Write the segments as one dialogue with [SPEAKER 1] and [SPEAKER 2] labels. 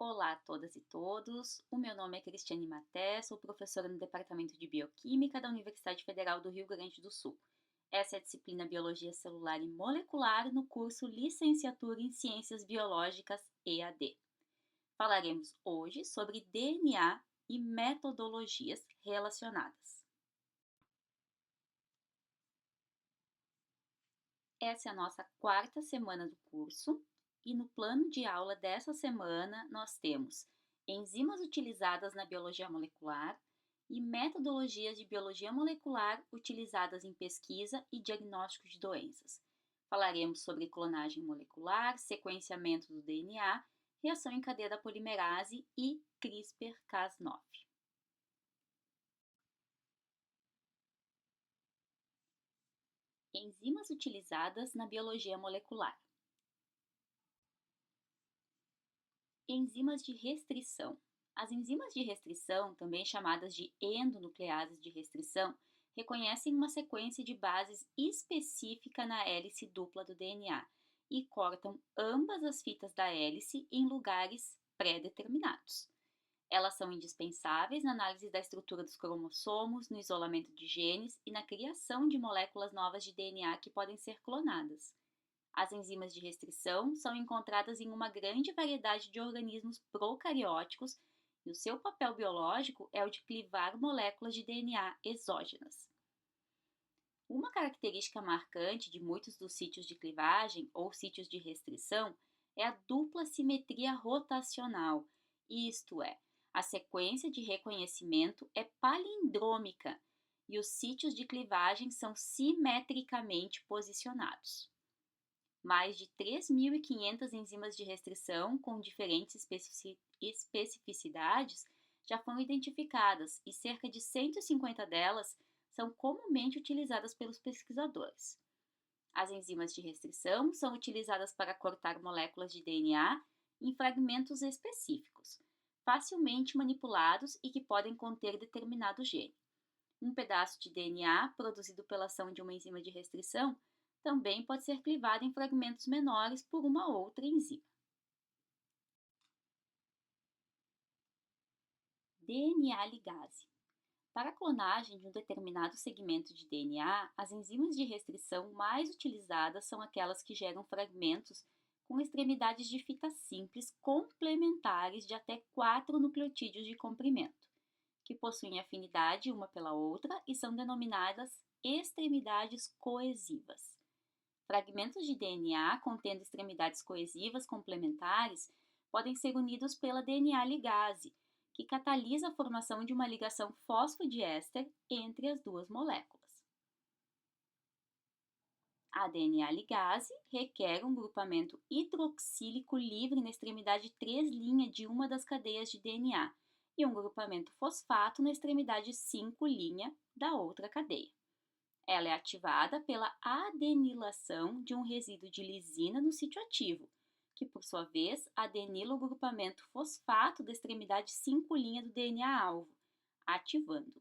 [SPEAKER 1] Olá a todas e todos, o meu nome é Cristiane Maté, sou professora no Departamento de Bioquímica da Universidade Federal do Rio Grande do Sul. Essa é a disciplina Biologia Celular e Molecular no curso Licenciatura em Ciências Biológicas EAD. Falaremos hoje sobre DNA e metodologias relacionadas. Essa é a nossa quarta semana do curso e no plano de aula dessa semana nós temos enzimas utilizadas na biologia molecular e metodologias de biologia molecular utilizadas em pesquisa e diagnóstico de doenças. Falaremos sobre clonagem molecular, sequenciamento do DNA, reação em cadeia da polimerase e CRISPR-Cas9. Enzimas utilizadas na biologia molecular. Enzimas de restrição. As enzimas de restrição, também chamadas de endonucleases de restrição, reconhecem uma sequência de bases específica na hélice dupla do DNA e cortam ambas as fitas da hélice em lugares pré-determinados. Elas são indispensáveis na análise da estrutura dos cromossomos, no isolamento de genes e na criação de moléculas novas de DNA que podem ser clonadas. As enzimas de restrição são encontradas em uma grande variedade de organismos procarióticos e o seu papel biológico é o de clivar moléculas de DNA exógenas. Uma característica marcante de muitos dos sítios de clivagem ou sítios de restrição é a dupla simetria rotacional, isto é, a sequência de reconhecimento é palindrômica e os sítios de clivagem são simetricamente posicionados. Mais de 3.500 enzimas de restrição com diferentes especificidades já foram identificadas e cerca de 150 delas são comumente utilizadas pelos pesquisadores. As enzimas de restrição são utilizadas para cortar moléculas de DNA em fragmentos específicos, facilmente manipulados e que podem conter determinado gene. Um pedaço de DNA produzido pela ação de uma enzima de restrição também pode ser clivado em fragmentos menores por uma outra enzima. DNA ligase. Para a clonagem de um determinado segmento de DNA, as enzimas de restrição mais utilizadas são aquelas que geram fragmentos com extremidades de fita simples complementares de até 4 nucleotídeos de comprimento, que possuem afinidade uma pela outra e são denominadas extremidades coesivas. Fragmentos de DNA contendo extremidades coesivas complementares podem ser unidos pela DNA ligase, que catalisa a formação de uma ligação fosfodiéster entre as duas moléculas. A DNA ligase requer um grupamento hidroxílico livre na extremidade 3' de uma das cadeias de DNA e um grupamento fosfato na extremidade 5' da outra cadeia. Ela é ativada pela adenilação de um resíduo de lisina no sítio ativo, que por sua vez adenila o grupamento fosfato da extremidade 5' do DNA-alvo, ativando.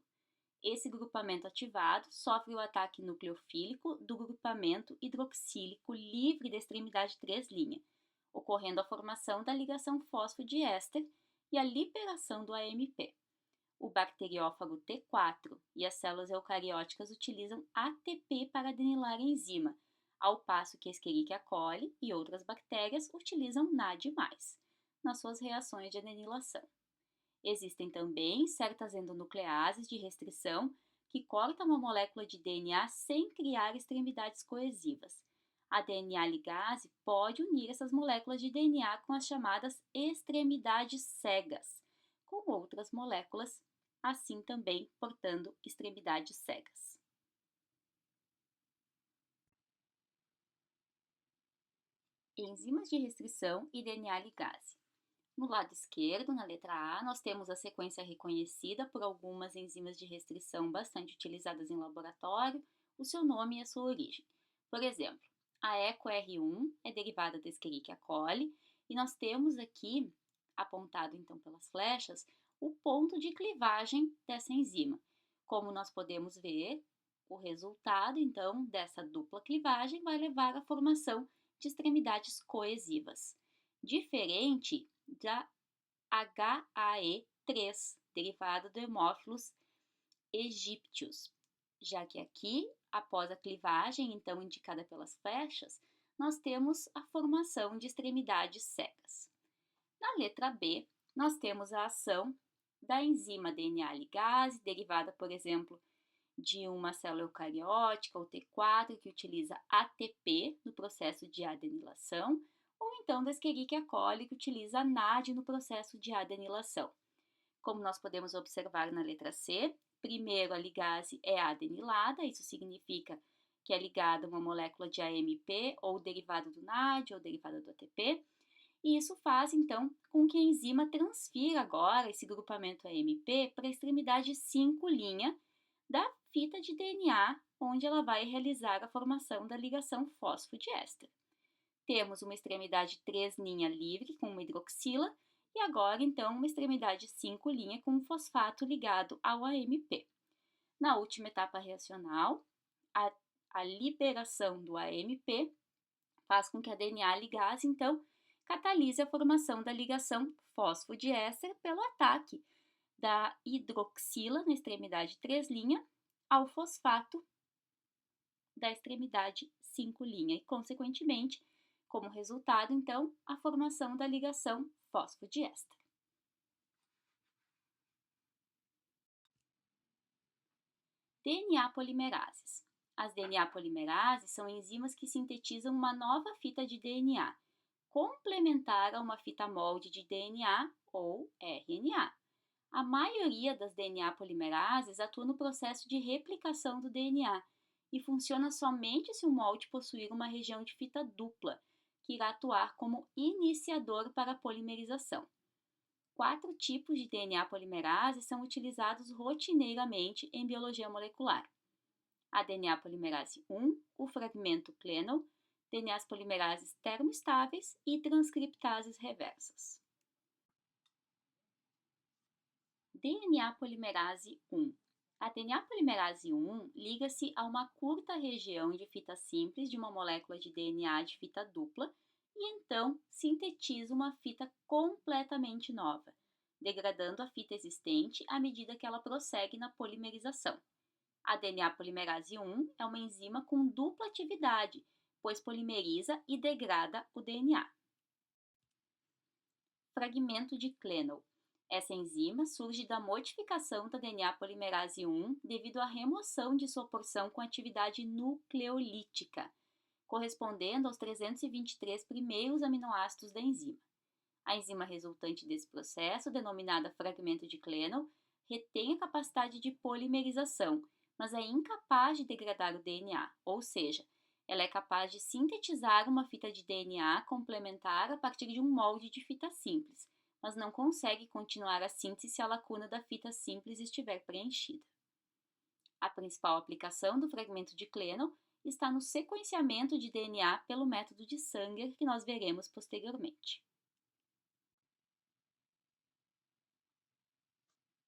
[SPEAKER 1] Esse grupamento ativado sofre o ataque nucleofílico do grupamento hidroxílico livre da extremidade 3', ocorrendo a formação da ligação fosfodiéster e a liberação do AMP. O bacteriófago T4 e as células eucarióticas utilizam ATP para adenilar a enzima, ao passo que a Escherichia coli e outras bactérias utilizam NAD+, nas suas reações de adenilação. Existem também certas endonucleases de restrição que cortam uma molécula de DNA sem criar extremidades coesivas. A DNA ligase pode unir essas moléculas de DNA com as chamadas extremidades cegas, com outras moléculas, assim também portando extremidades cegas. Enzimas de restrição e DNA ligase. No lado esquerdo, na letra A, nós temos a sequência reconhecida por algumas enzimas de restrição bastante utilizadas em laboratório, o seu nome e a sua origem. Por exemplo, a EcoR1 é derivada da Escherichia coli e nós temos aqui, apontado então pelas flechas, o ponto de clivagem dessa enzima. Como nós podemos ver, o resultado então dessa dupla clivagem vai levar à formação de extremidades coesivas. Diferente da HAE3, derivado do Haemophilus aegyptius, já que aqui, após a clivagem, então indicada pelas flechas, nós temos a formação de extremidades cegas. Na letra B, nós temos a ação da enzima DNA ligase, derivada, por exemplo, de uma célula eucariótica, ou T4, que utiliza ATP no processo de adenilação, ou então da Escherichia coli, que utiliza NAD no processo de adenilação. Como nós podemos observar na letra C, primeiro a ligase é adenilada, isso significa que é ligada a uma molécula de AMP, ou derivada do NAD, ou derivada do ATP, e isso faz, então, com que a enzima transfira agora esse grupamento AMP para a extremidade 5' da fita de DNA, onde ela vai realizar a formação da ligação fosfodiéster. Temos uma extremidade 3' livre com uma hidroxila e agora, então, uma extremidade 5' com um fosfato ligado ao AMP. Na última etapa reacional, a liberação do AMP faz com que a DNA ligase, então, catalise a formação da ligação fosfodiéster pelo ataque da hidroxila na extremidade 3' ao fosfato da extremidade 5' e, consequentemente, como resultado, então, a formação da ligação fosfodiéster. DNA polimerases. As DNA polimerases são enzimas que sintetizam uma nova fita de DNA, complementar a uma fita molde de DNA ou RNA. A maioria das DNA polimerases atua no processo de replicação do DNA e funciona somente se o molde possuir uma região de fita dupla, que irá atuar como iniciador para a polimerização. 4 tipos de DNA polimerase são utilizados rotineiramente em biologia molecular: a DNA polimerase 1, o fragmento Clenol, DNAs polimerases termoestáveis e transcriptases reversas. DNA polimerase 1. A DNA polimerase 1 liga-se a uma curta região de fita simples de uma molécula de DNA de fita dupla e então sintetiza uma fita completamente nova, degradando a fita existente à medida que ela prossegue na polimerização. A DNA polimerase 1 é uma enzima com dupla atividade, pois polimeriza e degrada o DNA. Fragmento de Clenol. Essa enzima surge da modificação da DNA polimerase 1 devido à remoção de sua porção com atividade nucleolítica, correspondendo aos 323 primeiros aminoácidos da enzima. A enzima resultante desse processo, denominada fragmento de Clenol, retém a capacidade de polimerização, mas é incapaz de degradar o DNA, ou seja, ela é capaz de sintetizar uma fita de DNA complementar a partir de um molde de fita simples, mas não consegue continuar a síntese se a lacuna da fita simples estiver preenchida. A principal aplicação do fragmento de Clenol está no sequenciamento de DNA pelo método de Sanger, que nós veremos posteriormente.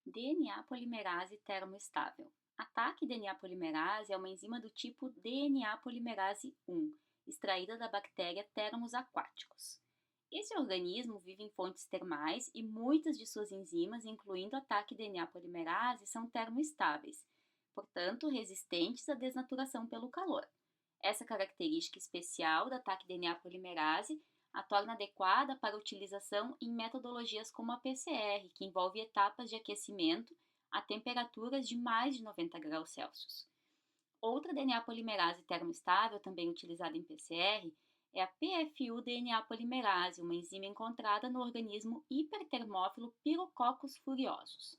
[SPEAKER 1] DNA polimerase termoestável. A TAC DNA polimerase é uma enzima do tipo DNA polimerase 1, extraída da bactéria Thermus aquaticus. Esse organismo vive em fontes termais e muitas de suas enzimas, incluindo a TAC DNA polimerase, são termoestáveis, portanto resistentes à desnaturação pelo calor. Essa característica especial da TAC DNA polimerase a torna adequada para utilização em metodologias como a PCR, que envolve etapas de aquecimento a temperaturas de mais de 90 graus Celsius. Outra DNA polimerase termoestável, também utilizada em PCR, é a PFU-DNA polimerase, uma enzima encontrada no organismo hipertermófilo Pirococcus furiosus.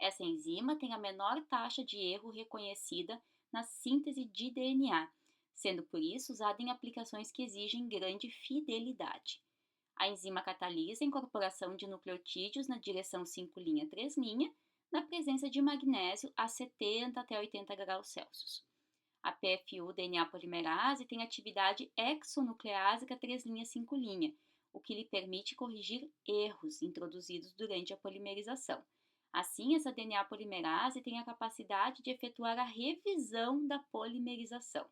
[SPEAKER 1] Essa enzima tem a menor taxa de erro reconhecida na síntese de DNA, sendo por isso usada em aplicações que exigem grande fidelidade. A enzima catalisa a incorporação de nucleotídeos na direção 5' 3', na presença de magnésio a 70 até 80 graus Celsius. A PFU-DNA polimerase tem atividade exonucleásica 3' 5', o que lhe permite corrigir erros introduzidos durante a polimerização. Assim, essa DNA polimerase tem a capacidade de efetuar a revisão da polimerização.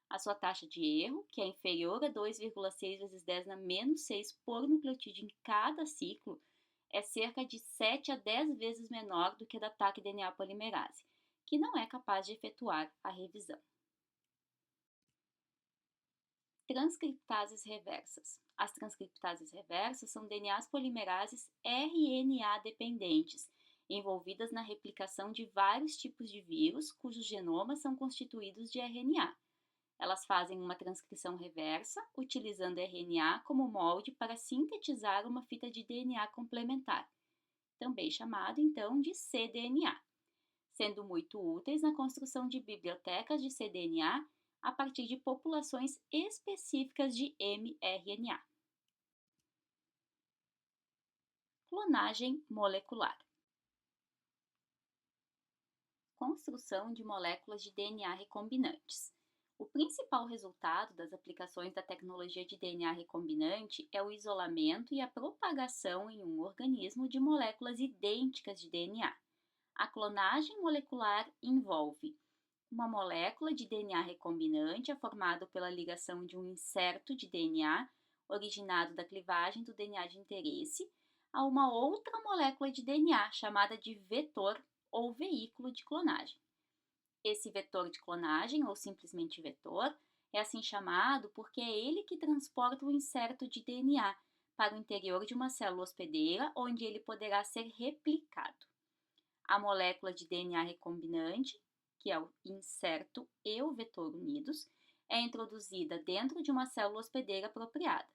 [SPEAKER 1] A sua taxa de erro, que é inferior a 2,6 × 10⁻⁶ por nucleotídeo em cada ciclo, É cerca de 7 a 10 vezes menor do que a da TAC DNA polimerase, que não é capaz de efetuar a revisão. Transcriptases reversas. As transcriptases reversas são DNAs polimerases RNA dependentes, envolvidas na replicação de vários tipos de vírus cujos genomas são constituídos de RNA. Elas fazem uma transcrição reversa, utilizando RNA como molde para sintetizar uma fita de DNA complementar, também chamado então de cDNA, sendo muito úteis na construção de bibliotecas de cDNA a partir de populações específicas de mRNA. Clonagem molecular. Construção de moléculas de DNA recombinantes. O principal resultado das aplicações da tecnologia de DNA recombinante é o isolamento e a propagação em um organismo de moléculas idênticas de DNA. A clonagem molecular envolve uma molécula de DNA recombinante é formada pela ligação de um inserto de DNA, originado da clivagem do DNA de interesse, a uma outra molécula de DNA, chamada de vetor ou veículo de clonagem. Esse vetor de clonagem, ou simplesmente vetor, é assim chamado porque é ele que transporta o inserto de DNA para o interior de uma célula hospedeira, onde ele poderá ser replicado. A molécula de DNA recombinante, que é o inserto e o vetor unidos, é introduzida dentro de uma célula hospedeira apropriada.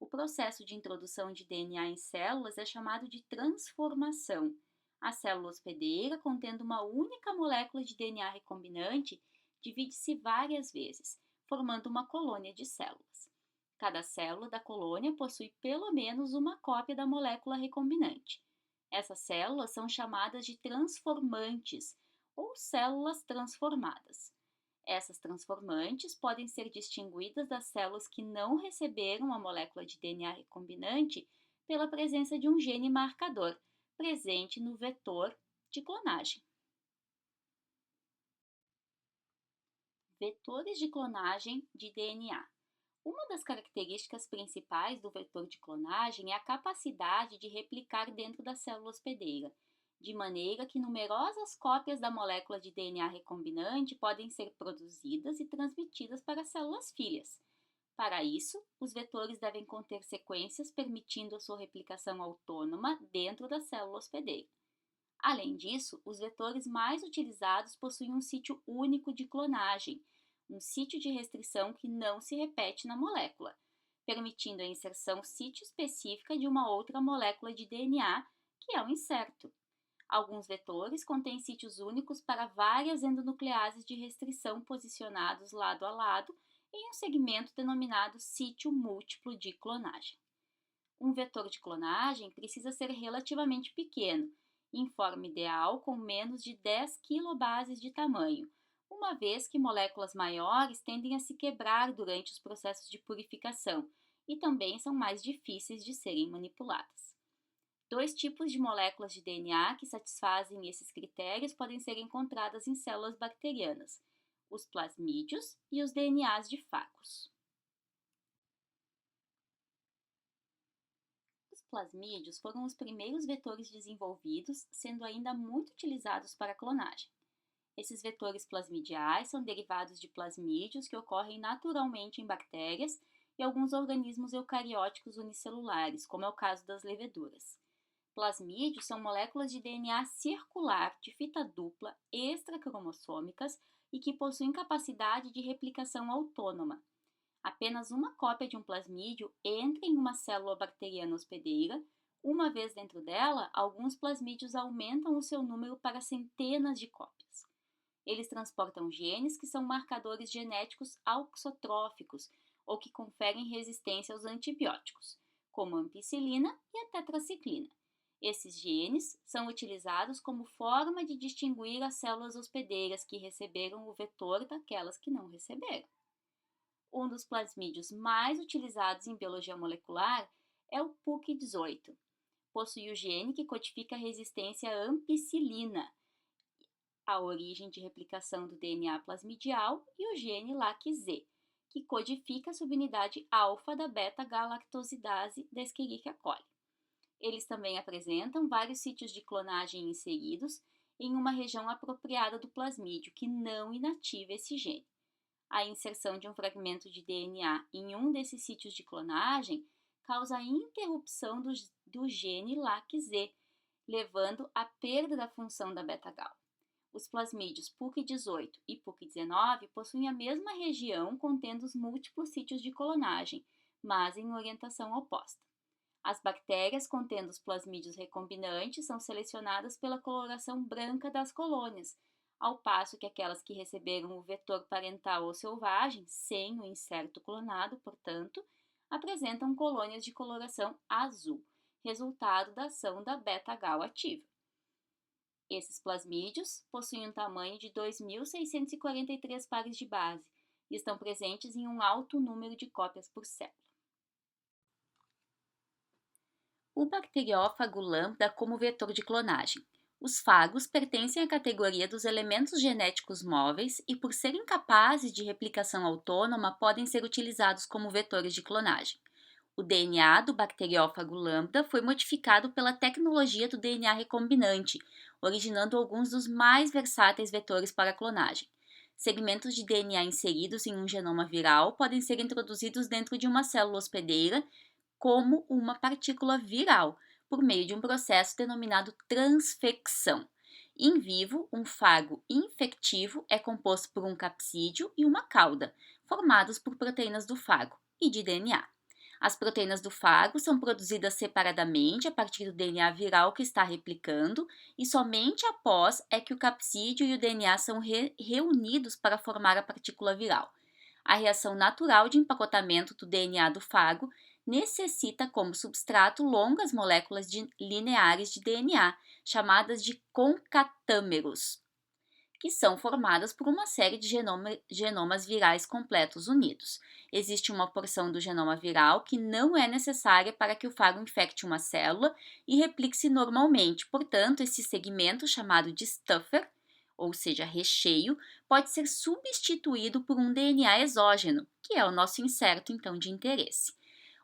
[SPEAKER 1] O processo de introdução de DNA em células é chamado de transformação. A célula hospedeira, contendo uma única molécula de DNA recombinante, divide-se várias vezes, formando uma colônia de células. Cada célula da colônia possui pelo menos uma cópia da molécula recombinante. Essas células são chamadas de transformantes ou células transformadas. Essas transformantes podem ser distinguidas das células que não receberam a molécula de DNA recombinante pela presença de um gene marcador, presente no vetor de clonagem. Vetores de clonagem de DNA. Uma das características principais do vetor de clonagem é a capacidade de replicar dentro da célula hospedeira, de maneira que numerosas cópias da molécula de DNA recombinante podem ser produzidas e transmitidas para células filhas. Para isso, os vetores devem conter sequências permitindo a sua replicação autônoma dentro da célula hospedeira. Além disso, os vetores mais utilizados possuem um sítio único de clonagem, um sítio de restrição que não se repete na molécula, permitindo a inserção sítio específica de uma outra molécula de DNA, que é o inserto. Alguns vetores contêm sítios únicos para várias endonucleases de restrição posicionados lado a lado em um segmento denominado sítio múltiplo de clonagem. Um vetor de clonagem precisa ser relativamente pequeno, em forma ideal com menos de 10 kilobases de tamanho, uma vez que moléculas maiores tendem a se quebrar durante os processos de purificação e também são mais difíceis de serem manipuladas. Dois tipos de moléculas de DNA que satisfazem esses critérios podem ser encontradas em células bacterianas, os plasmídios e os DNAs de fagos. Os plasmídios foram os primeiros vetores desenvolvidos, sendo ainda muito utilizados para a clonagem. Esses vetores plasmidiais são derivados de plasmídios que ocorrem naturalmente em bactérias e alguns organismos eucarióticos unicelulares, como é o caso das leveduras. Plasmídios são moléculas de DNA circular de fita dupla extracromossômicas e que possuem capacidade de replicação autônoma. Apenas uma cópia de um plasmídio entra em uma célula bacteriana hospedeira. Uma vez dentro dela, alguns plasmídios aumentam o seu número para centenas de cópias. Eles transportam genes que são marcadores genéticos auxotróficos ou que conferem resistência aos antibióticos, como a ampicilina e a tetraciclina. Esses genes são utilizados como forma de distinguir as células hospedeiras que receberam o vetor daquelas que não receberam. Um dos plasmídios mais utilizados em biologia molecular é o PUC18. Possui o gene que codifica a resistência à ampicilina, a origem de replicação do DNA plasmidial, e o gene LAC-Z, que codifica a subunidade alfa da beta-galactosidase da Escherichia coli. Eles também apresentam vários sítios de clonagem inseridos em uma região apropriada do plasmídio, que não inativa esse gene. A inserção de um fragmento de DNA em um desses sítios de clonagem causa a interrupção do gene LAC-Z, levando à perda da função da beta-gal. Os plasmídios PUC18 e PUC19 possuem a mesma região contendo os múltiplos sítios de clonagem, mas em orientação oposta. As bactérias contendo os plasmídios recombinantes são selecionadas pela coloração branca das colônias, ao passo que aquelas que receberam o vetor parental ou selvagem, sem o inserto clonado, portanto, apresentam colônias de coloração azul, resultado da ação da beta-gal ativa. Esses plasmídios possuem um tamanho de 2.643 pares de base e estão presentes em um alto número de cópias por célula. O bacteriófago lambda como vetor de clonagem. Os fagos pertencem à categoria dos elementos genéticos móveis e, por serem capazes de replicação autônoma, podem ser utilizados como vetores de clonagem. O DNA do bacteriófago lambda foi modificado pela tecnologia do DNA recombinante, originando alguns dos mais versáteis vetores para a clonagem. Segmentos de DNA inseridos em um genoma viral podem ser introduzidos dentro de uma célula hospedeira como uma partícula viral, por meio de um processo denominado transfecção. Em vivo, um fago infectivo é composto por um capsídeo e uma cauda, formados por proteínas do fago e de DNA. As proteínas do fago são produzidas separadamente a partir do DNA viral que está replicando e somente após é que o capsídeo e o DNA são reunidos para formar a partícula viral. A reação natural de empacotamento do DNA do fago necessita como substrato longas moléculas lineares de DNA, chamadas de concatâmeros, que são formadas por uma série de genomas virais completos unidos. Existe uma porção do genoma viral que não é necessária para que o fago infecte uma célula e replique-se normalmente. Portanto, esse segmento, chamado de stuffer, ou seja, recheio, pode ser substituído por um DNA exógeno, que é o nosso inserto, então, de interesse.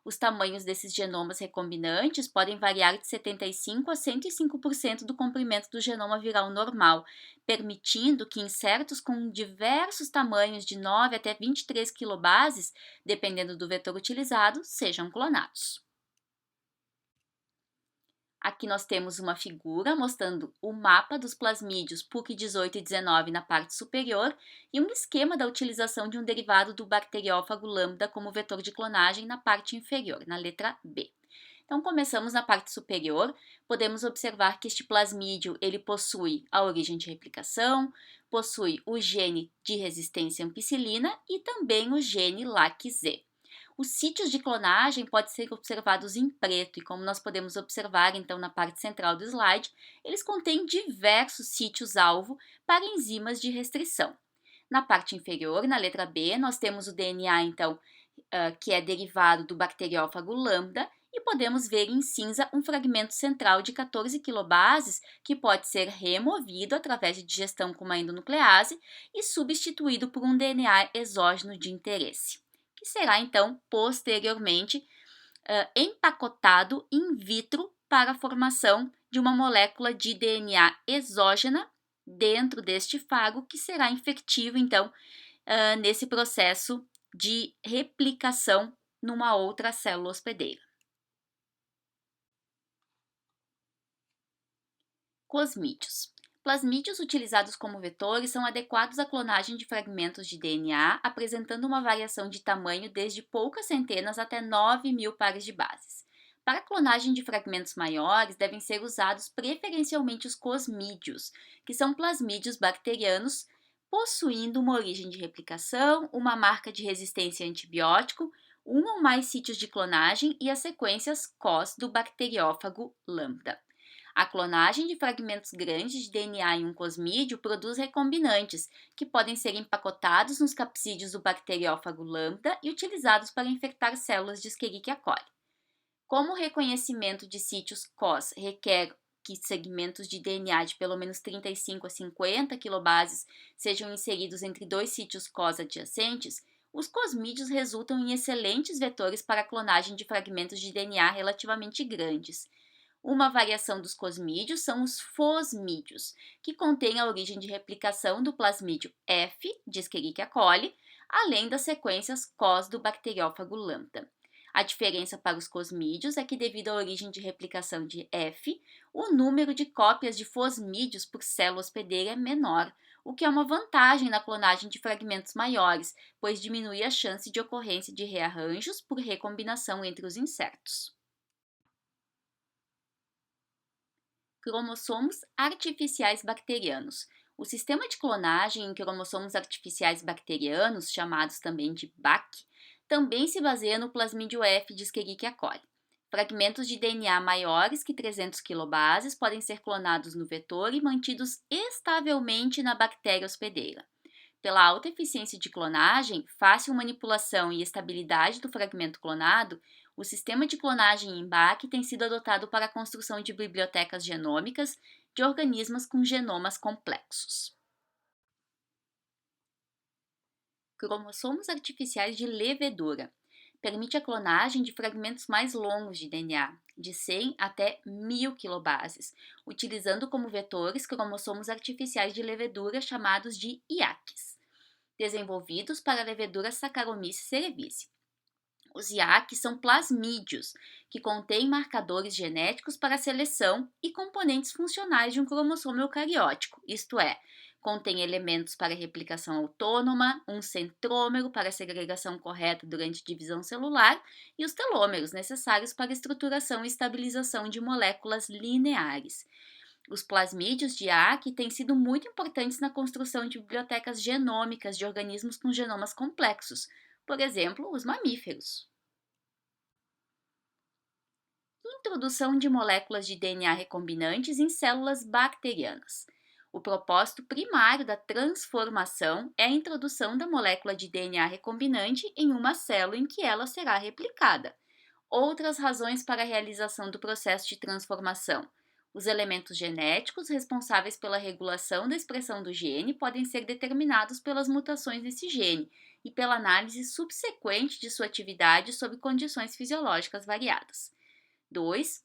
[SPEAKER 1] Os tamanhos desses genomas recombinantes podem variar de 75% a 105% do comprimento do genoma viral normal, permitindo que insertos com diversos tamanhos de 9 até 23 kilobases, dependendo do vetor utilizado, sejam clonados. Aqui nós temos uma figura mostrando o mapa dos plasmídios PUC18 e 19 na parte superior e um esquema da utilização de um derivado do bacteriófago lambda como vetor de clonagem na parte inferior, na letra B. Então, começamos na parte superior, podemos observar que este plasmídio ele possui a origem de replicação, possui o gene de resistência à ampicilina e também o gene LAC-Z. Os sítios de clonagem podem ser observados em preto e, como nós podemos observar então na parte central do slide, eles contêm diversos sítios-alvo para enzimas de restrição. Na parte inferior, na letra B, nós temos o DNA então, que é derivado do bacteriófago lambda, e podemos ver em cinza um fragmento central de 14 quilobases que pode ser removido através de digestão com uma endonuclease e substituído por um DNA exógeno de interesse, que será então posteriormente empacotado in vitro para a formação de uma molécula de DNA exógena dentro deste fago, que será infectivo então nesse processo de replicação numa outra célula hospedeira. Plasmídios. Plasmídios utilizados como vetores são adequados à clonagem de fragmentos de DNA, apresentando uma variação de tamanho desde poucas centenas até 9.000 pares de bases. Para a clonagem de fragmentos maiores, devem ser usados preferencialmente os cosmídeos, que são plasmídios bacterianos possuindo uma origem de replicação, uma marca de resistência a antibiótico, um ou mais sítios de clonagem e as sequências COS do bacteriófago lambda. A clonagem de fragmentos grandes de DNA em um cosmídeo produz recombinantes, que podem ser empacotados nos capsídeos do bacteriófago lambda e utilizados para infectar células de Escherichia coli. Como o reconhecimento de sítios COS requer que segmentos de DNA de pelo menos 35 a 50 kilobases sejam inseridos entre dois sítios COS adjacentes, os cosmídeos resultam em excelentes vetores para a clonagem de fragmentos de DNA relativamente grandes. Uma variação dos cosmídeos são os fosmídeos, que contêm a origem de replicação do plasmídio F, de Escherichia coli, além das sequências cos do bacteriófago lambda. A diferença para os cosmídeos é que, devido à origem de replicação de F, o número de cópias de fosmídeos por célula hospedeira é menor, o que é uma vantagem na clonagem de fragmentos maiores, pois diminui a chance de ocorrência de rearranjos por recombinação entre os insetos. Cromossomos artificiais bacterianos. O sistema de clonagem em cromossomos artificiais bacterianos, chamados também de BAC, também se baseia no plasmídio F de Escherichia coli. Fragmentos de DNA maiores que 300 quilobases podem ser clonados no vetor e mantidos estavelmente na bactéria hospedeira. Pela alta eficiência de clonagem, fácil manipulação e estabilidade do fragmento clonado, o sistema de clonagem em BAC tem sido adotado para a construção de bibliotecas genômicas de organismos com genomas complexos. Cromossomos artificiais de levedura. Permite a clonagem de fragmentos mais longos de DNA, de 100 até 1000 quilobases, utilizando como vetores cromossomos artificiais de levedura chamados de IACs, desenvolvidos para a levedura Saccharomyces cerevisiae. Os IACs são plasmídeos, que contêm marcadores genéticos para a seleção e componentes funcionais de um cromossomo eucariótico, isto é, contém elementos para replicação autônoma, um centrômero para a segregação correta durante divisão celular e os telômeros necessários para a estruturação e estabilização de moléculas lineares. Os plasmídeos de IAC têm sido muito importantes na construção de bibliotecas genômicas de organismos com genomas complexos, por exemplo, os mamíferos. Introdução de moléculas de DNA recombinantes em células bacterianas. O propósito primário da transformação é a introdução da molécula de DNA recombinante em uma célula em que ela será replicada. Outras razões para a realização do processo de transformação. Os elementos genéticos responsáveis pela regulação da expressão do gene podem ser determinados pelas mutações nesse gene e pela análise subsequente de sua atividade sob condições fisiológicas variadas. 2.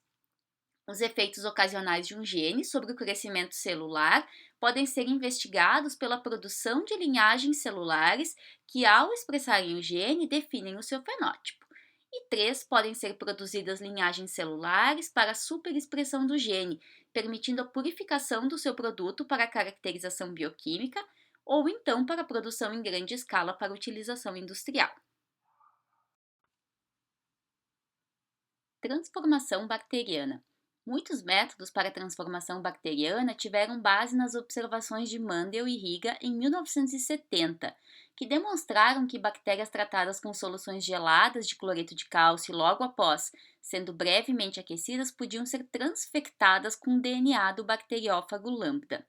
[SPEAKER 1] Os efeitos ocasionais de um gene sobre o crescimento celular podem ser investigados pela produção de linhagens celulares que, ao expressarem o gene, definem o seu fenótipo. E 3. Podem ser produzidas linhagens celulares para a superexpressão do gene, permitindo a purificação do seu produto para a caracterização bioquímica ou então para a produção em grande escala para utilização industrial. Transformação bacteriana. Muitos métodos para a transformação bacteriana tiveram base nas observações de Mendel e Riga em 1970, que demonstraram que bactérias tratadas com soluções geladas de cloreto de cálcio logo após, sendo brevemente aquecidas, podiam ser transfectadas com DNA do bacteriófago lambda.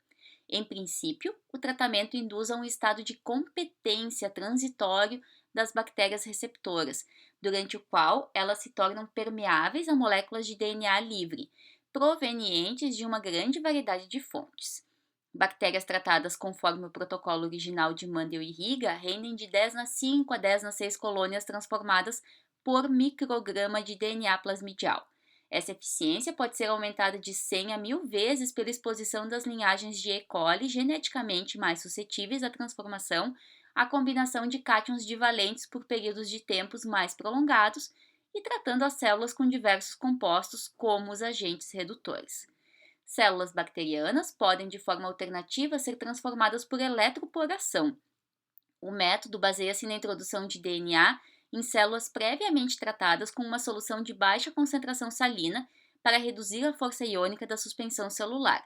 [SPEAKER 1] Em princípio, o tratamento induz a um estado de competência transitório das bactérias receptoras, durante o qual elas se tornam permeáveis a moléculas de DNA livre, provenientes de uma grande variedade de fontes. Bactérias tratadas conforme o protocolo original de Mendel e Riga rendem de 10 na 5 a 10 na 6 colônias transformadas por micrograma de DNA plasmidial. Essa eficiência pode ser aumentada de 100 a 1000 vezes pela exposição das linhagens de E. coli geneticamente mais suscetíveis à transformação, a combinação de cátions divalentes por períodos de tempos mais prolongados e tratando as células com diversos compostos como os agentes redutores. Células bacterianas podem, de forma alternativa, ser transformadas por eletroporação. O método baseia-se na introdução de DNA em células previamente tratadas com uma solução de baixa concentração salina para reduzir a força iônica da suspensão celular.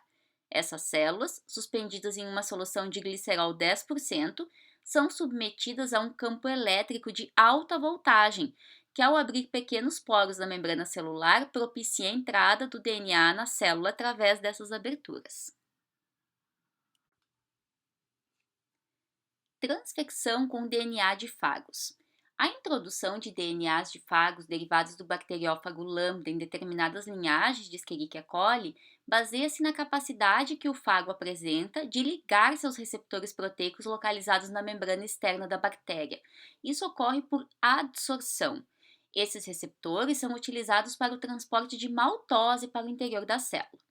[SPEAKER 1] Essas células, suspendidas em uma solução de glicerol 10%, são submetidas a um campo elétrico de alta voltagem, que, ao abrir pequenos poros na membrana celular, propicia a entrada do DNA na célula através dessas aberturas. Transfecção com DNA de fagos. A introdução de DNAs de fagos derivados do bacteriófago lambda em determinadas linhagens de Escherichia coli baseia-se na capacidade que o fago apresenta de ligar-se aos receptores proteicos localizados na membrana externa da bactéria. Isso ocorre por adsorção. Esses receptores são utilizados para o transporte de maltose para o interior da célula.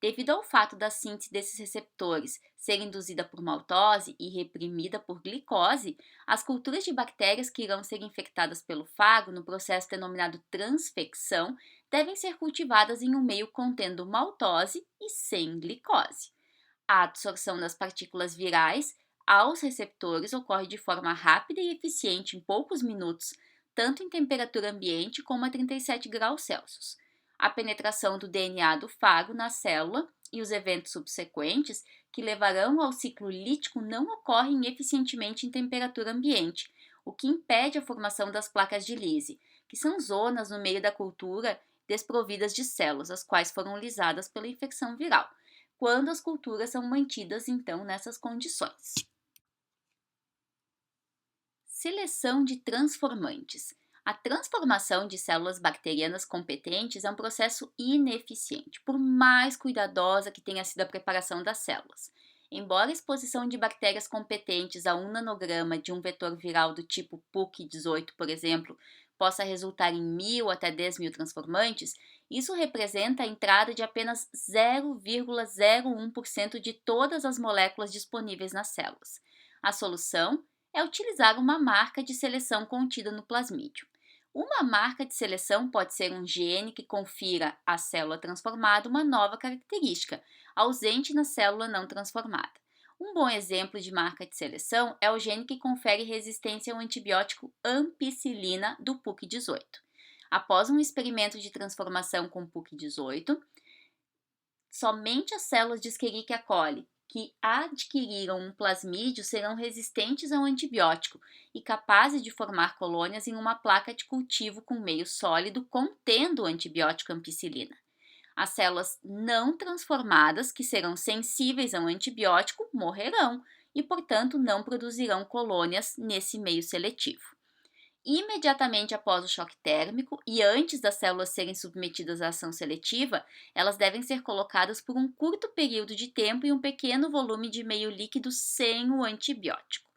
[SPEAKER 1] Devido ao fato da síntese desses receptores ser induzida por maltose e reprimida por glicose, as culturas de bactérias que irão ser infectadas pelo fago no processo denominado transfecção devem ser cultivadas em um meio contendo maltose e sem glicose. A absorção das partículas virais aos receptores ocorre de forma rápida e eficiente em poucos minutos, tanto em temperatura ambiente como a 37 graus Celsius. A penetração do DNA do fago na célula e os eventos subsequentes que levarão ao ciclo lítico não ocorrem eficientemente em temperatura ambiente, o que impede a formação das placas de lise, que são zonas no meio da cultura desprovidas de células, as quais foram lisadas pela infecção viral, quando as culturas são mantidas, então, nessas condições. Seleção de transformantes. A transformação de células bacterianas competentes é um processo ineficiente, por mais cuidadosa que tenha sido a preparação das células. Embora a exposição de bactérias competentes a 1 nanograma de um vetor viral do tipo PUC18, por exemplo, possa resultar em 1.000 até 10.000 transformantes, isso representa a entrada de apenas 0,01% de todas as moléculas disponíveis nas células. A solução é utilizar uma marca de seleção contida no plasmídio. Uma marca de seleção pode ser um gene que confira à célula transformada uma nova característica, ausente na célula não transformada. Um bom exemplo de marca de seleção é o gene que confere resistência ao antibiótico ampicilina do PUC18. Após um experimento de transformação com PUC18, somente as células de Escherichia coli que adquiriram um plasmídio serão resistentes ao antibiótico e capazes de formar colônias em uma placa de cultivo com meio sólido contendo o antibiótico ampicilina. As células não transformadas, que serão sensíveis ao antibiótico, morrerão e, portanto, não produzirão colônias nesse meio seletivo. Imediatamente após o choque térmico e antes das células serem submetidas à ação seletiva, elas devem ser colocadas por um curto período de tempo em um pequeno volume de meio líquido sem o antibiótico.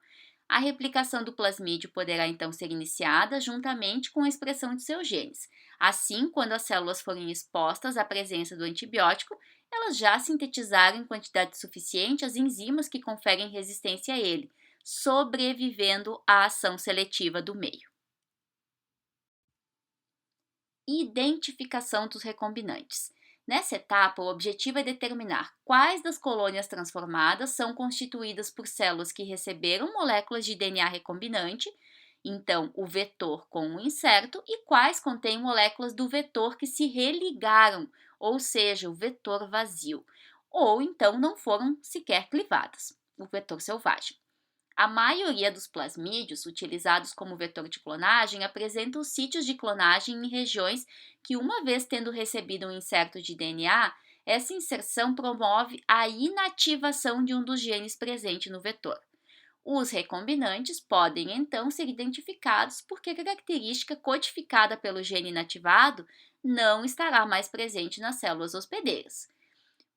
[SPEAKER 1] A replicação do plasmídio poderá então ser iniciada juntamente com a expressão de seus genes. Assim, quando as células forem expostas à presença do antibiótico, elas já sintetizaram em quantidade suficiente as enzimas que conferem resistência a ele, sobrevivendo à ação seletiva do meio. Identificação dos recombinantes. Nessa etapa, o objetivo é determinar quais das colônias transformadas são constituídas por células que receberam moléculas de DNA recombinante, então o vetor com o inserto, e quais contêm moléculas do vetor que se religaram, ou seja, o vetor vazio, ou então não foram sequer clivadas, o vetor selvagem. A maioria dos plasmídios utilizados como vetor de clonagem apresentam sítios de clonagem em regiões que, uma vez tendo recebido um inserto de DNA, essa inserção promove a inativação de um dos genes presente no vetor. Os recombinantes podem então ser identificados porque a característica codificada pelo gene inativado não estará mais presente nas células hospedeiras.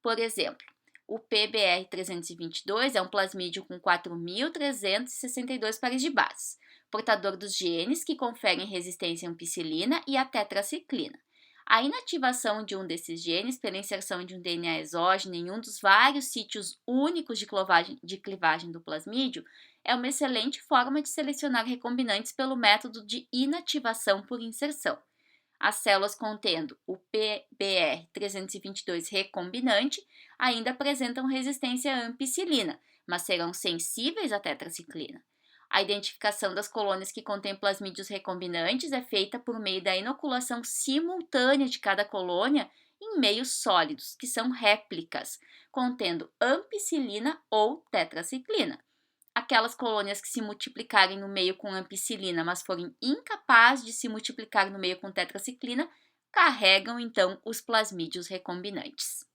[SPEAKER 1] Por exemplo, o PBR322 é um plasmídio com 4.362 pares de bases, portador dos genes que conferem resistência à ampicilina e à tetraciclina. A inativação de um desses genes pela inserção de um DNA exógeno em um dos vários sítios únicos de clivagem do plasmídio é uma excelente forma de selecionar recombinantes pelo método de inativação por inserção. As células contendo o PBR322 recombinante ainda apresentam resistência à ampicilina, mas serão sensíveis à tetraciclina. A identificação das colônias que contêm plasmídios recombinantes é feita por meio da inoculação simultânea de cada colônia em meios sólidos, que são réplicas, contendo ampicilina ou tetraciclina. Aquelas colônias que se multiplicarem no meio com ampicilina, mas forem incapazes de se multiplicar no meio com tetraciclina, carregam então os plasmídios recombinantes.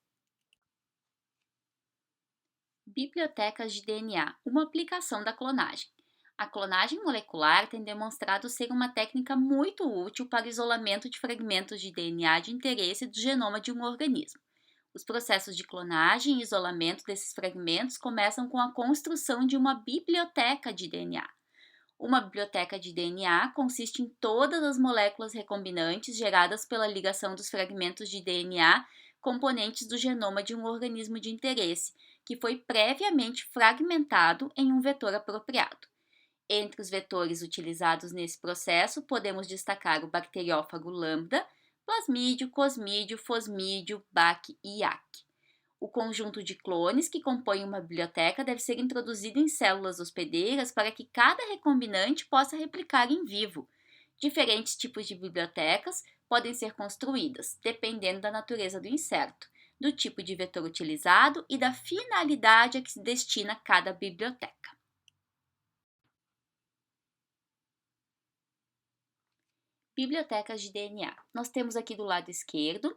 [SPEAKER 1] Bibliotecas de DNA, uma aplicação da clonagem. A clonagem molecular tem demonstrado ser uma técnica muito útil para o isolamento de fragmentos de DNA de interesse do genoma de um organismo. Os processos de clonagem e isolamento desses fragmentos começam com a construção de uma biblioteca de DNA. Uma biblioteca de DNA consiste em todas as moléculas recombinantes geradas pela ligação dos fragmentos de DNA componentes do genoma de um organismo de interesse, que foi previamente fragmentado em um vetor apropriado. Entre os vetores utilizados nesse processo, podemos destacar o bacteriófago lambda, plasmídio, cosmídio, fosmídio, BAC e IAC. O conjunto de clones que compõe uma biblioteca deve ser introduzido em células hospedeiras para que cada recombinante possa replicar em vivo. Diferentes tipos de bibliotecas podem ser construídas, dependendo da natureza do inserto, do tipo de vetor utilizado e da finalidade a que se destina cada biblioteca. Bibliotecas de DNA. Nós temos aqui do lado esquerdo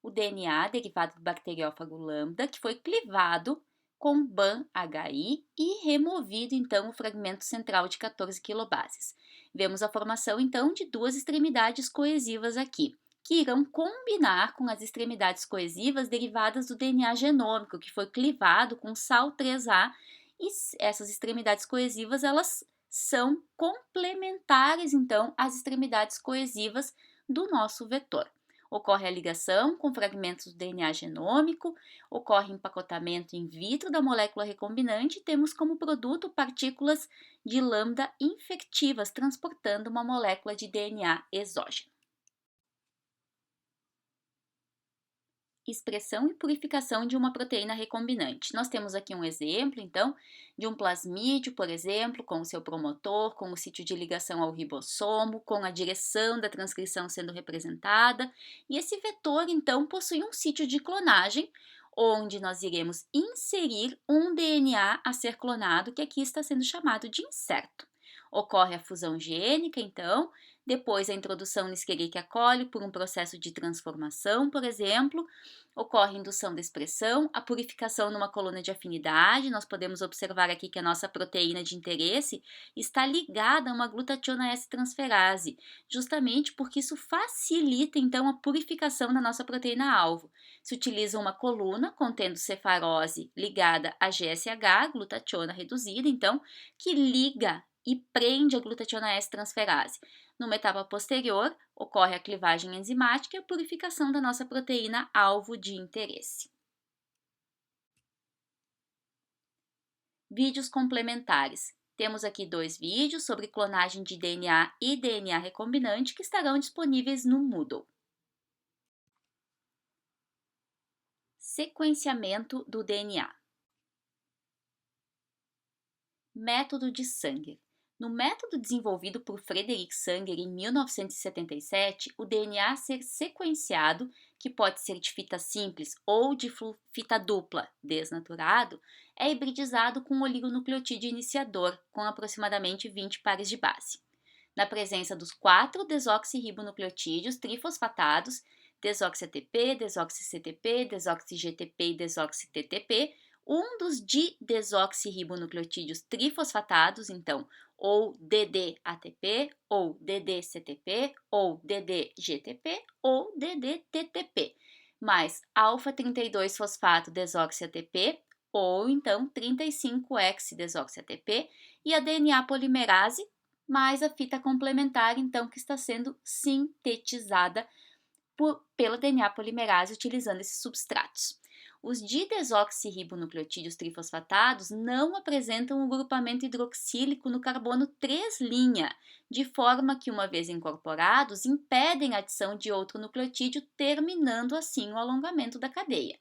[SPEAKER 1] o DNA derivado do bacteriófago lambda, que foi clivado com BAM-HI e removido então o fragmento central de 14 quilobases. Vemos a formação então de duas extremidades coesivas aqui, que irão combinar com as extremidades coesivas derivadas do DNA genômico, que foi clivado com Sal3A, e essas extremidades coesivas elas são complementares, então, às extremidades coesivas do nosso vetor. Ocorre a ligação com fragmentos do DNA genômico, ocorre empacotamento in vitro da molécula recombinante e temos como produto partículas de lambda infectivas transportando uma molécula de DNA exógena. Expressão e purificação de uma proteína recombinante. Nós temos aqui um exemplo, então, de um plasmídio, por exemplo, com o seu promotor, com o sítio de ligação ao ribossomo, com a direção da transcrição sendo representada, e esse vetor, então, possui um sítio de clonagem, onde nós iremos inserir um DNA a ser clonado, que aqui está sendo chamado de inserto. Ocorre a fusão gênica, então, depois a introdução no Escherichia coli por um processo de transformação, por exemplo, ocorre indução da expressão, a purificação numa coluna de afinidade. Nós podemos observar aqui que a nossa proteína de interesse está ligada a uma glutationa S-transferase, justamente porque isso facilita então a purificação da nossa proteína-alvo. Se utiliza uma coluna contendo cefarose ligada a GSH, glutationa reduzida, então, que liga e prende a glutationa S-transferase. Numa etapa posterior, ocorre a clivagem enzimática e a purificação da nossa proteína alvo de interesse. Vídeos complementares. Temos aqui dois vídeos sobre clonagem de DNA e DNA recombinante que estarão disponíveis no Moodle. Sequenciamento do DNA. Método de Sanger. No método desenvolvido por Frederick Sanger em 1977, o DNA a ser sequenciado, que pode ser de fita simples ou de fita dupla desnaturado, é hibridizado com um oligonucleotídeo iniciador, com aproximadamente 20 pares de base. Na presença dos 4 desoxirribonucleotídeos trifosfatados, desoxi-ATP, desoxi-CTP, desoxi-GTP e desoxi-TTP, um dos didesoxirribonucleotídeos trifosfatados, então, ou DD-ATP, ou DD-CTP, ou DD-GTP, ou DD-TTP, mais alfa-32-fosfato desoxi-ATP, ou então 35-hex-desoxi-ATP, e a DNA polimerase, mais a fita complementar, então, que está sendo sintetizada pela DNA polimerase utilizando esses substratos. Os didesoxirribonucleotídeos trifosfatados não apresentam um grupamento hidroxílico no carbono 3' de forma que, uma vez incorporados, impedem a adição de outro nucleotídeo, terminando assim o alongamento da cadeia.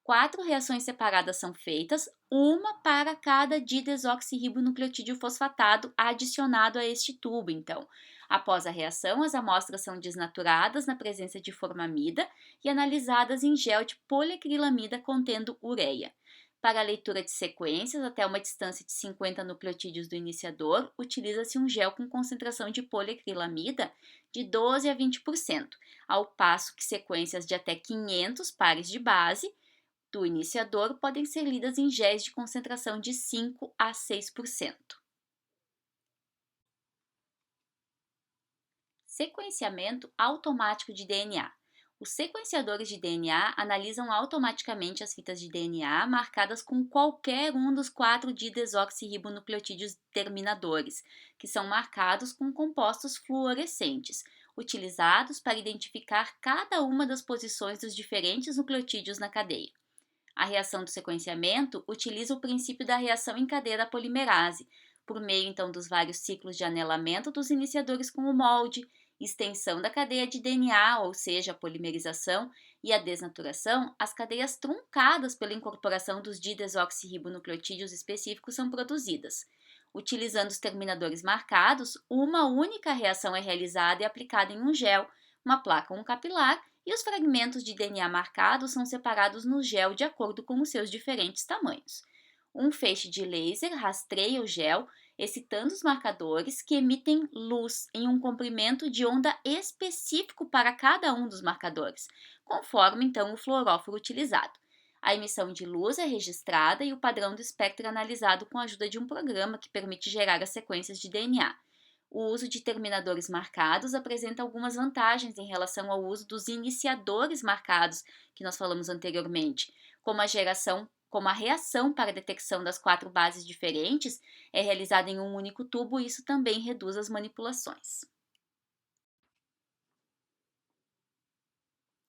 [SPEAKER 1] 4 reações separadas são feitas, uma para cada didesoxirribonucleotídeo fosfatado adicionado a este tubo, então. Após a reação, as amostras são desnaturadas na presença de formamida e analisadas em gel de poliacrilamida contendo ureia. Para a leitura de sequências até uma distância de 50 nucleotídeos do iniciador, utiliza-se um gel com concentração de poliacrilamida de 12 a 20%, ao passo que sequências de até 500 pares de base do iniciador podem ser lidas em géis de concentração de 5 a 6%. Sequenciamento automático de DNA. Os sequenciadores de DNA analisam automaticamente as fitas de DNA marcadas com qualquer um dos 4 didesoxirribonucleotídeos terminadores, que são marcados com compostos fluorescentes, utilizados para identificar cada uma das posições dos diferentes nucleotídeos na cadeia. A reação do sequenciamento utiliza o princípio da reação em cadeia da polimerase, por meio então dos vários ciclos de anelamento dos iniciadores com o molde, extensão da cadeia de DNA, ou seja, a polimerização, e a desnaturação, as cadeias truncadas pela incorporação dos didesoxirribonucleotídeos específicos são produzidas. Utilizando os terminadores marcados, uma única reação é realizada e aplicada em um gel, uma placa ou um capilar, e os fragmentos de DNA marcados são separados no gel de acordo com os seus diferentes tamanhos. Um feixe de laser rastreia o gel, excitando os marcadores que emitem luz em um comprimento de onda específico para cada um dos marcadores, conforme então o fluoróforo utilizado. A emissão de luz é registrada e o padrão do espectro é analisado com a ajuda de um programa que permite gerar as sequências de DNA. O uso de terminadores marcados apresenta algumas vantagens em relação ao uso dos iniciadores marcados, que nós falamos anteriormente, como a reação para a detecção das 4 bases diferentes é realizada em um único tubo, isso também reduz as manipulações.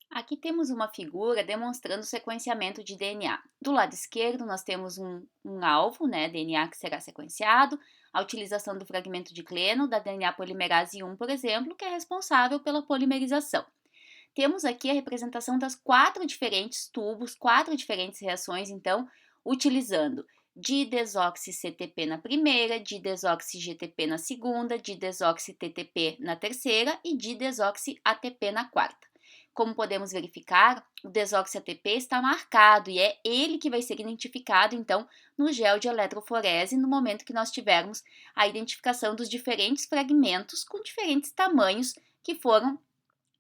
[SPEAKER 1] Aqui temos uma figura demonstrando o sequenciamento de DNA. Do lado esquerdo, nós temos um alvo, DNA que será sequenciado, a utilização do fragmento de Cleno da DNA polimerase 1, por exemplo, que é responsável pela polimerização. Temos aqui a representação das 4 diferentes tubos, 4 diferentes reações, então, utilizando didesoxi-CTP na primeira, didesoxi-GTP na segunda, didesoxi-TTP na terceira e didesoxi-ATP na quarta. Como podemos verificar, o desoxi-ATP está marcado e é ele que vai ser identificado, então, no gel de eletroforese no momento que nós tivermos a identificação dos diferentes fragmentos com diferentes tamanhos que foram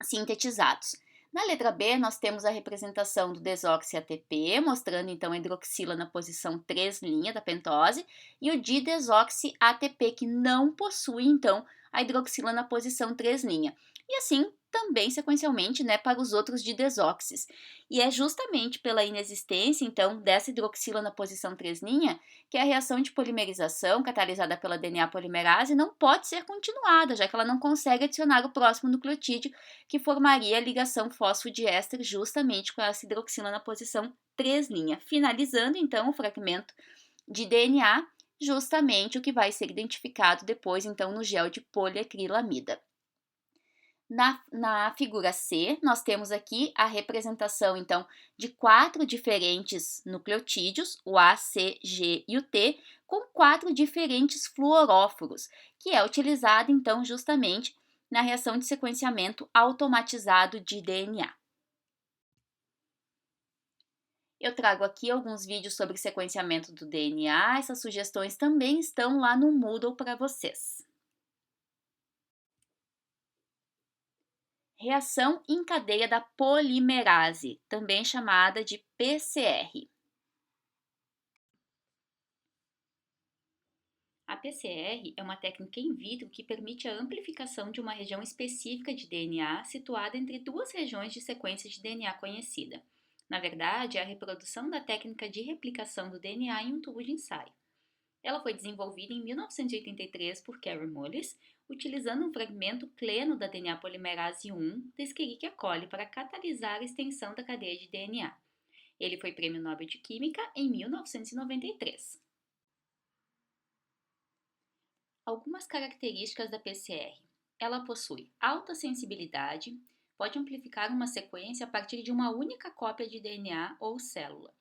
[SPEAKER 1] sintetizados. Na letra B, nós temos a representação do desoxi-ATP, mostrando então a hidroxila na posição 3' da pentose, e o didesoxi-ATP, que não possui então a hidroxila na posição 3'. E assim também sequencialmente para os outros didesoxis. E é justamente pela inexistência então dessa hidroxila na posição 3' que a reação de polimerização catalisada pela DNA polimerase não pode ser continuada, já que ela não consegue adicionar o próximo nucleotídeo que formaria a ligação fosfodiéster justamente com essa hidroxila na posição 3', finalizando então o fragmento de DNA, justamente o que vai ser identificado depois então no gel de poliacrilamida. Na figura C, nós temos aqui a representação, então, de 4 diferentes nucleotídeos, o A, C, G e o T, com 4 diferentes fluoróforos, que é utilizado, então, justamente na reação de sequenciamento automatizado de DNA. Eu trago aqui alguns vídeos sobre sequenciamento do DNA, essas sugestões também estão lá no Moodle para vocês. Reação em cadeia da polimerase, também chamada de PCR. A PCR é uma técnica in vitro que permite a amplificação de uma região específica de DNA situada entre 2 regiões de sequência de DNA conhecida. Na verdade, é a reprodução da técnica de replicação do DNA em um tubo de ensaio. Ela foi desenvolvida em 1983 por Kary Mullis, utilizando um fragmento pleno da DNA polimerase 1 da Escherichia coli para catalisar a extensão da cadeia de DNA. Ele foi Prêmio Nobel de Química em 1993. Algumas características da PCR. Ela possui alta sensibilidade, pode amplificar uma sequência a partir de uma única cópia de DNA ou célula.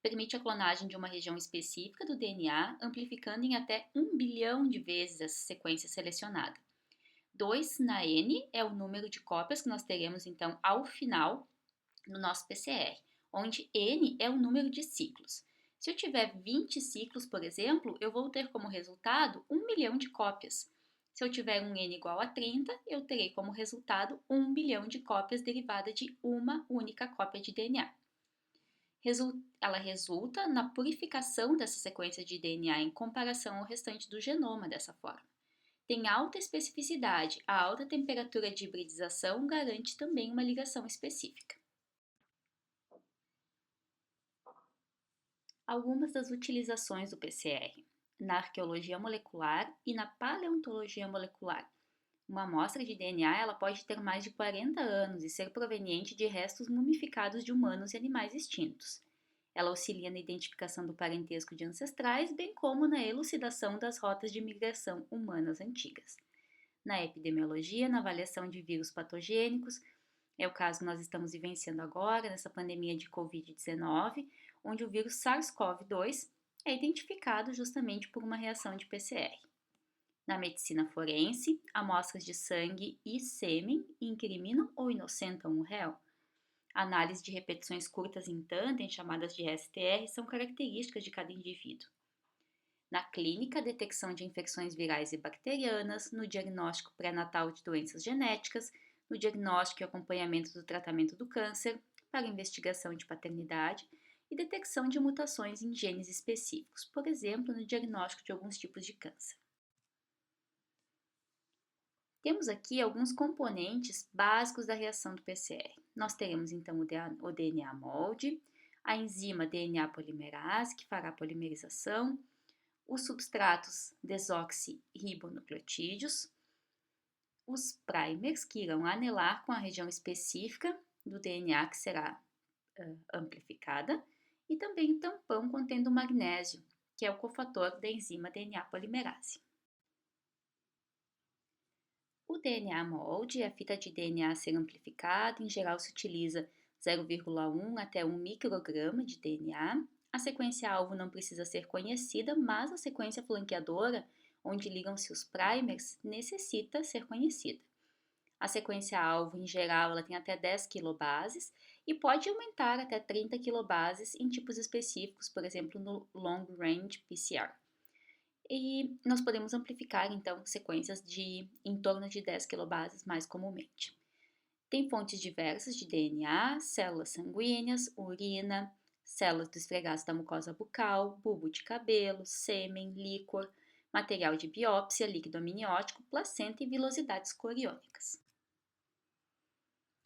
[SPEAKER 1] Permite a clonagem de uma região específica do DNA, amplificando em até 1 bilhão de vezes essa sequência selecionada. 2 na N é o número de cópias que nós teremos, então, ao final no nosso PCR, onde N é o número de ciclos. Se eu tiver 20 ciclos, por exemplo, eu vou ter como resultado 1 milhão de cópias. Se eu tiver um N igual a 30, eu terei como resultado 1 bilhão de cópias derivada de uma única cópia de DNA. Ela resulta na purificação dessa sequência de DNA em comparação ao restante do genoma dessa forma. Tem alta especificidade. A alta temperatura de hibridização garante também uma ligação específica. Algumas das utilizações do PCR na arqueologia molecular e na paleontologia molecular. Uma amostra de DNA ela pode ter mais de 40 anos e ser proveniente de restos mumificados de humanos e animais extintos. Ela auxilia na identificação do parentesco de ancestrais, bem como na elucidação das rotas de migração humanas antigas. Na epidemiologia, na avaliação de vírus patogênicos, é o caso que nós estamos vivenciando agora, nessa pandemia de Covid-19, onde o vírus SARS-CoV-2 é identificado justamente por uma reação de PCR. Na medicina forense, amostras de sangue e sêmen incriminam ou inocentam o réu. Análise de repetições curtas em tandem, chamadas de STR, são características de cada indivíduo. Na clínica, a detecção de infecções virais e bacterianas, no diagnóstico pré-natal de doenças genéticas, no diagnóstico e acompanhamento do tratamento do câncer, para investigação de paternidade e detecção de mutações em genes específicos, por exemplo, no diagnóstico de alguns tipos de câncer. Temos aqui alguns componentes básicos da reação do PCR. Nós teremos então o DNA molde, a enzima DNA polimerase, que fará a polimerização, os substratos desoxirribonucleotídeos, os primers, que irão anelar com a região específica do DNA que será amplificada, e também o tampão contendo magnésio, que é o cofator da enzima DNA polimerase. O DNA molde é a fita de DNA a ser amplificada, em geral se utiliza 0,1 até 1 micrograma de DNA. A sequência-alvo não precisa ser conhecida, mas a sequência flanqueadora, onde ligam-se os primers, necessita ser conhecida. A sequência-alvo, em geral, ela tem até 10 kilobases e pode aumentar até 30 kilobases em tipos específicos, por exemplo, no Long Range PCR. E nós podemos amplificar, então, sequências de em torno de 10 kilobases mais comumente. Tem fontes diversas de DNA, células sanguíneas, urina, células do esfregaço da mucosa bucal, bulbo de cabelo, sêmen, líquor, material de biópsia, líquido amniótico, placenta e vilosidades coriônicas.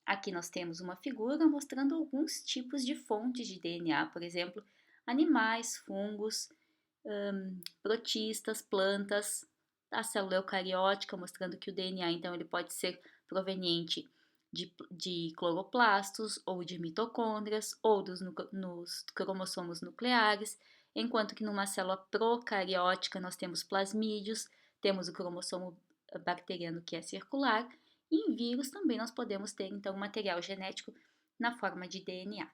[SPEAKER 1] Aqui nós temos uma figura mostrando alguns tipos de fontes de DNA, por exemplo, animais, fungos, protistas, plantas, a célula eucariótica, mostrando que o DNA, então, ele pode ser proveniente de cloroplastos ou de mitocôndrias ou nos cromossomos nucleares, enquanto que numa célula procariótica nós temos plasmídios, temos o cromossomo bacteriano que é circular, e em vírus também nós podemos ter, então, material genético na forma de DNA.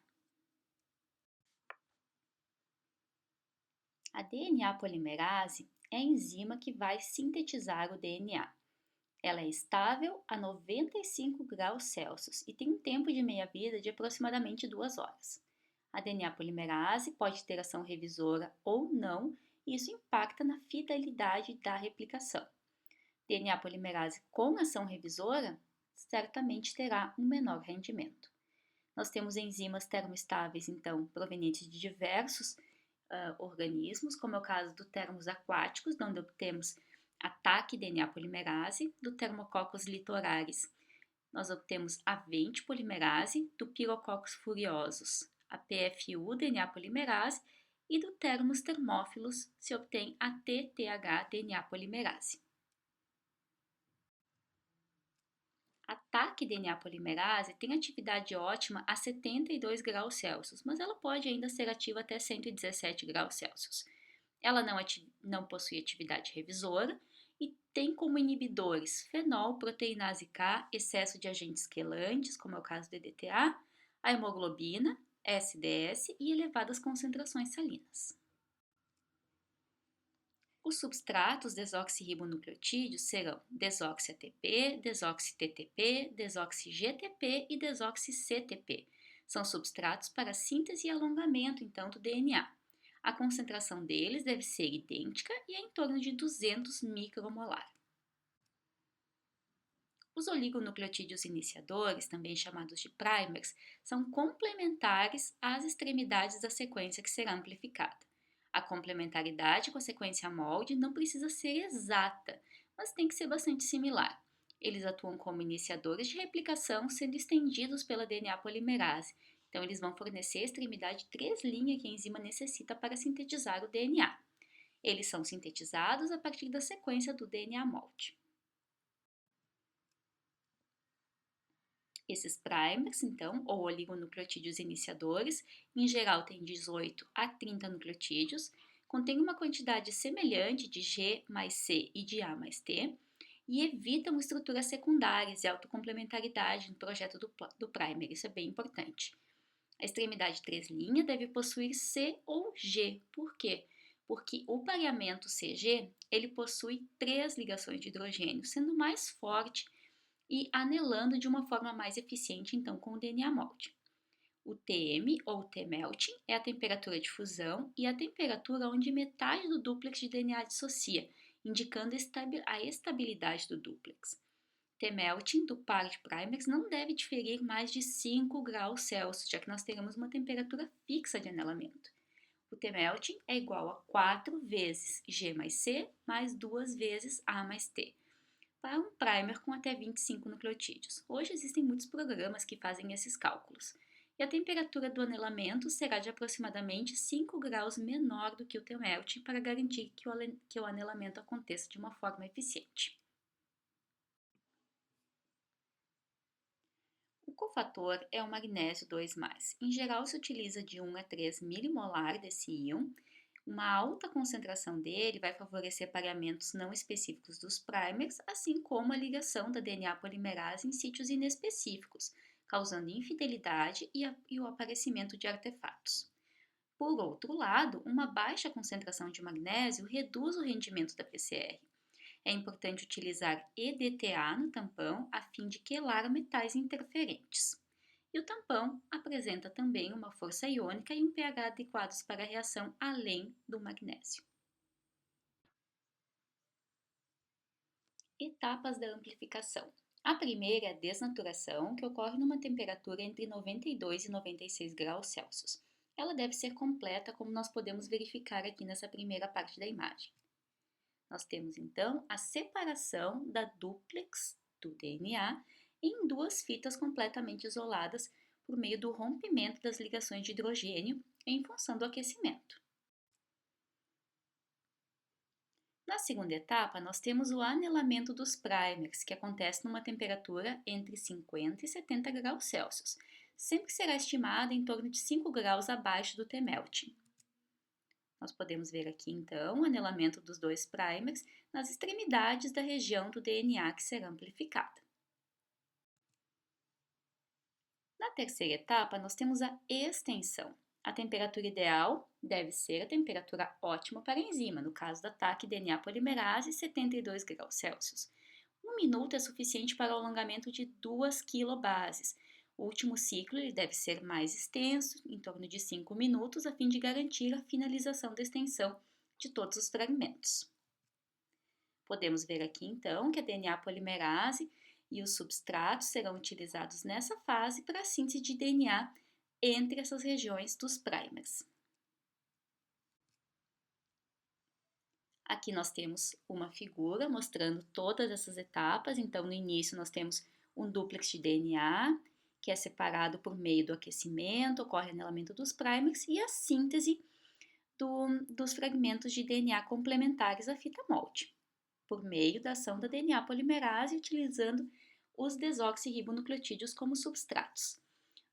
[SPEAKER 1] A DNA polimerase é a enzima que vai sintetizar o DNA. Ela é estável a 95 graus Celsius e tem um tempo de meia-vida de aproximadamente 2 horas. A DNA polimerase pode ter ação revisora ou não, e isso impacta na fidelidade da replicação. DNA polimerase com ação revisora certamente terá um menor rendimento. Nós temos enzimas termoestáveis, então, provenientes de diversos organismos, como é o caso do termos aquáticos, onde obtemos a TAC DNA polimerase, do Thermococcus litoraris. Nós obtemos a Vente polimerase, do Pyrococcus furiosus, a PFU DNA polimerase e do Thermus thermophilus se obtém a TTH DNA polimerase. A TAC DNA polimerase tem atividade ótima a 72 graus Celsius, mas ela pode ainda ser ativa até 117 graus Celsius. Ela não possui atividade revisora e tem como inibidores fenol, proteinase K, excesso de agentes quelantes, como é o caso do EDTA, a hemoglobina, SDS e elevadas concentrações salinas. Os substratos desoxirribonucleotídeos serão desoxi-ATP, desoxi-TTP, desoxi-GTP e desoxi-CTP. São substratos para síntese e alongamento, então, do DNA. A concentração deles deve ser idêntica e é em torno de 200 micromolar. Os oligonucleotídeos iniciadores, também chamados de primers, são complementares às extremidades da sequência que será amplificada. A complementaridade com a sequência molde não precisa ser exata, mas tem que ser bastante similar. Eles atuam como iniciadores de replicação, sendo estendidos pela DNA polimerase. Então, eles vão fornecer a extremidade 3' que a enzima necessita para sintetizar o DNA. Eles são sintetizados a partir da sequência do DNA molde. Esses primers, então, ou oligonucleotídeos iniciadores, em geral têm 18 a 30 nucleotídeos, contêm uma quantidade semelhante de G mais C e de A mais T, e evitam estruturas secundárias e autocomplementaridade no projeto do primer, isso é bem importante. A extremidade 3' deve possuir C ou G. Por quê? Porque o pareamento CG ele possui 3 ligações de hidrogênio, sendo mais forte e anelando de uma forma mais eficiente então com o DNA molde. O TM ou T-melting é a temperatura de fusão e a temperatura onde metade do dúplex de DNA dissocia, indicando a estabilidade do dúplex. T-melting do par de primers não deve diferir mais de 5 graus Celsius, já que nós teremos uma temperatura fixa de anelamento. O T-melting é igual a 4 vezes G mais C mais 2 vezes A mais T, para um primer com até 25 nucleotídeos. Hoje existem muitos programas que fazem esses cálculos. E a temperatura do anelamento será de aproximadamente 5 graus menor do que o T-melting para garantir que o anelamento aconteça de uma forma eficiente. O cofator é o magnésio 2+. Em geral, se utiliza de 1 a 3 milimolar desse íon. Uma alta concentração dele vai favorecer pareamentos não específicos dos primers, assim como a ligação da DNA polimerase em sítios inespecíficos, causando infidelidade e o aparecimento de artefatos. Por outro lado, uma baixa concentração de magnésio reduz o rendimento da PCR. É importante utilizar EDTA no tampão a fim de quelar metais interferentes. E o tampão apresenta também uma força iônica e um pH adequados para a reação além do magnésio. Etapas da amplificação. A primeira é a desnaturação, que ocorre numa temperatura entre 92 e 96 graus Celsius. Ela deve ser completa, como nós podemos verificar aqui nessa primeira parte da imagem. Nós temos então a separação da dúplex do DNA em 2 fitas completamente isoladas por meio do rompimento das ligações de hidrogênio em função do aquecimento. Na segunda etapa, nós temos o anelamento dos primers, que acontece numa temperatura entre 50 e 70 graus Celsius, sempre será estimada em torno de 5 graus abaixo do T-melting. Nós podemos ver aqui, então, o anelamento dos 2 primers nas extremidades da região do DNA que será amplificada. Na terceira etapa, nós temos a extensão. A temperatura ideal deve ser a temperatura ótima para a enzima, no caso da TAC DNA polimerase, 72 graus Celsius. 1 minuto é suficiente para o alongamento de 2 quilobases. O último ciclo ele deve ser mais extenso, em torno de 5 minutos, a fim de garantir a finalização da extensão de todos os fragmentos. Podemos ver aqui, então, que a DNA polimerase e os substratos serão utilizados nessa fase para a síntese de DNA entre essas regiões dos primers. Aqui nós temos uma figura mostrando todas essas etapas. Então, no início nós temos um dúplex de DNA, que é separado por meio do aquecimento, ocorre anelamento dos primers e a síntese dos fragmentos de DNA complementares à fita molde, por meio da ação da DNA polimerase, utilizando os desoxirribonucleotídeos como substratos.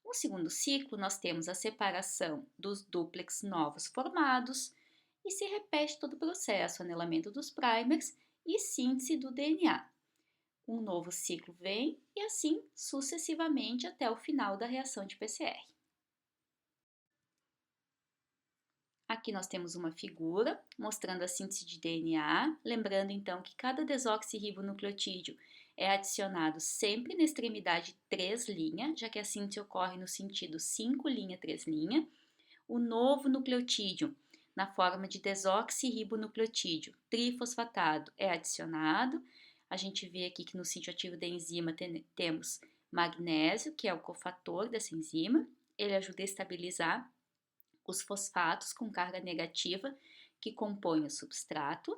[SPEAKER 1] No segundo ciclo, nós temos a separação dos dúplex novos formados e se repete todo o processo, anelamento dos primers e síntese do DNA. Um novo ciclo vem e assim sucessivamente até o final da reação de PCR. Aqui nós temos uma figura mostrando a síntese de DNA, lembrando então que cada desoxirribonucleotídeo é adicionado sempre na extremidade 3', já que a síntese ocorre no sentido 5', 3'. O novo nucleotídeo, na forma de desoxirribonucleotídeo trifosfatado, é adicionado. A gente vê aqui que no sítio ativo da enzima temos magnésio, que é o cofator dessa enzima. Ele ajuda a estabilizar os fosfatos com carga negativa que compõem o substrato.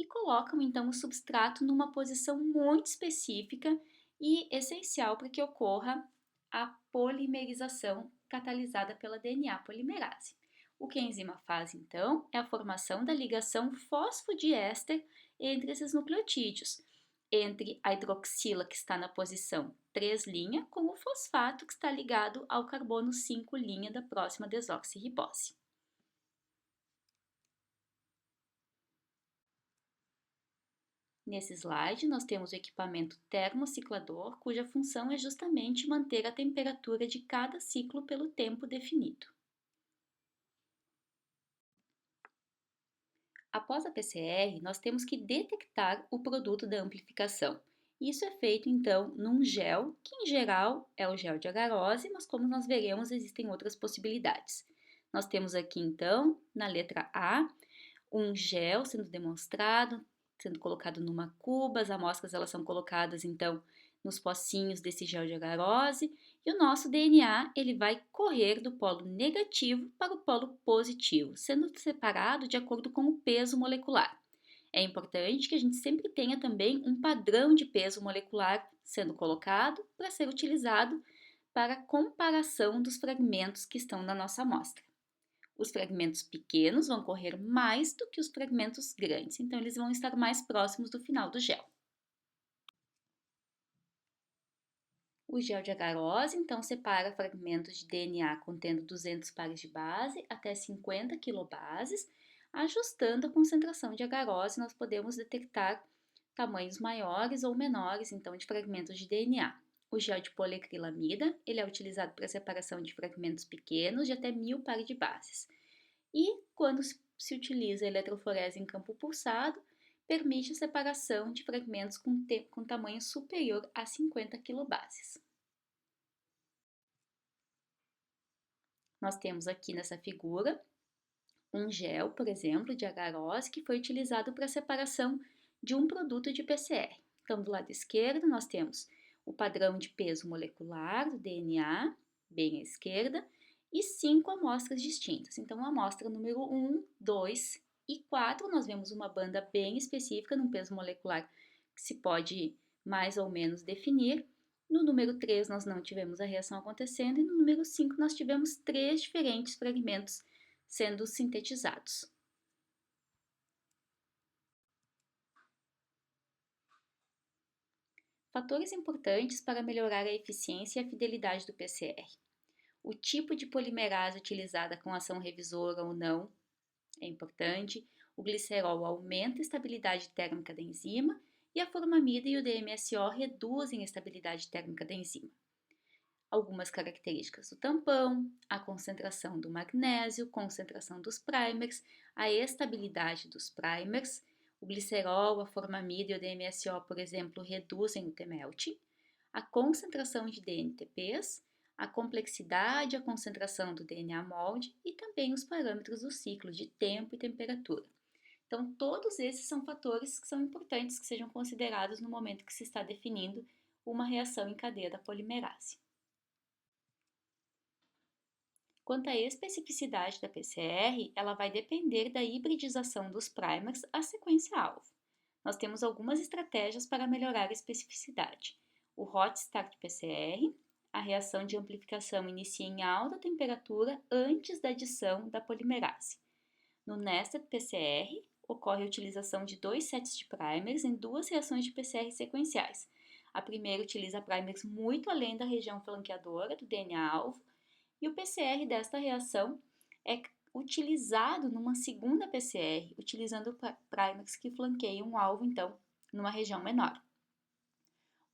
[SPEAKER 1] e colocam então o substrato numa posição muito específica e essencial para que ocorra a polimerização catalisada pela DNA polimerase. O que a enzima faz então é a formação da ligação fosfodiéster entre esses nucleotídeos, entre a hidroxila que está na posição 3' com o fosfato que está ligado ao carbono 5' da próxima desoxirribose. Nesse slide, nós temos o equipamento termociclador, cuja função é justamente manter a temperatura de cada ciclo pelo tempo definido. Após a PCR, nós temos que detectar o produto da amplificação. Isso é feito, então, num gel, que em geral é o gel de agarose, mas como nós veremos, existem outras possibilidades. Nós temos aqui, então, na letra A, um gel sendo demonstrado, sendo colocado numa cuba, as amostras elas são colocadas então nos pocinhos desse gel de agarose e o nosso DNA ele vai correr do polo negativo para o polo positivo, sendo separado de acordo com o peso molecular. É importante que a gente sempre tenha também um padrão de peso molecular sendo colocado para ser utilizado para a comparação dos fragmentos que estão na nossa amostra. Os fragmentos pequenos vão correr mais do que os fragmentos grandes, então eles vão estar mais próximos do final do gel. O gel de agarose, então, separa fragmentos de DNA contendo 200 pares de base até 50 quilobases. Ajustando a concentração de agarose, nós podemos detectar tamanhos maiores ou menores, então, de fragmentos de DNA. O gel de poliacrilamida, ele é utilizado para a separação de fragmentos pequenos de até 1000 pares de bases. E quando se utiliza a eletroforese em campo pulsado, permite a separação de fragmentos com tamanho superior a 50 quilobases. Nós temos aqui nessa figura um gel, por exemplo, de agarose que foi utilizado para a separação de um produto de PCR. Então, do lado esquerdo, nós temos o padrão de peso molecular do DNA, bem à esquerda, e 5 amostras distintas. Então, a amostra número 1, 2 e 4, nós vemos uma banda bem específica num peso molecular que se pode mais ou menos definir. No número 3, nós não tivemos a reação acontecendo, e no número 5, nós tivemos 3 diferentes fragmentos sendo sintetizados. Fatores importantes para melhorar a eficiência e a fidelidade do PCR. O tipo de polimerase utilizada com ação revisora ou não é importante. O glicerol aumenta a estabilidade térmica da enzima e a formamida e o DMSO reduzem a estabilidade térmica da enzima. Algumas características do tampão, a concentração do magnésio, concentração dos primers, a estabilidade dos primers. O glicerol, a formamida e o DMSO, por exemplo, reduzem o T-melting. A concentração de DNTPs, a complexidade e a concentração do DNA molde e também os parâmetros do ciclo de tempo e temperatura. Então, todos esses são fatores que são importantes que sejam considerados no momento que se está definindo uma reação em cadeia da polimerase. Quanto à especificidade da PCR, ela vai depender da hibridização dos primers à sequência-alvo. Nós temos algumas estratégias para melhorar a especificidade. O Hot Start PCR, a reação de amplificação inicia em alta temperatura antes da adição da polimerase. No Nested PCR, ocorre a utilização de 2 sets de primers em 2 reações de PCR sequenciais. A primeira utiliza primers muito além da região flanqueadora do DNA-alvo, e o PCR desta reação é utilizado numa segunda PCR, utilizando primers que flanqueiam o alvo, então, numa região menor.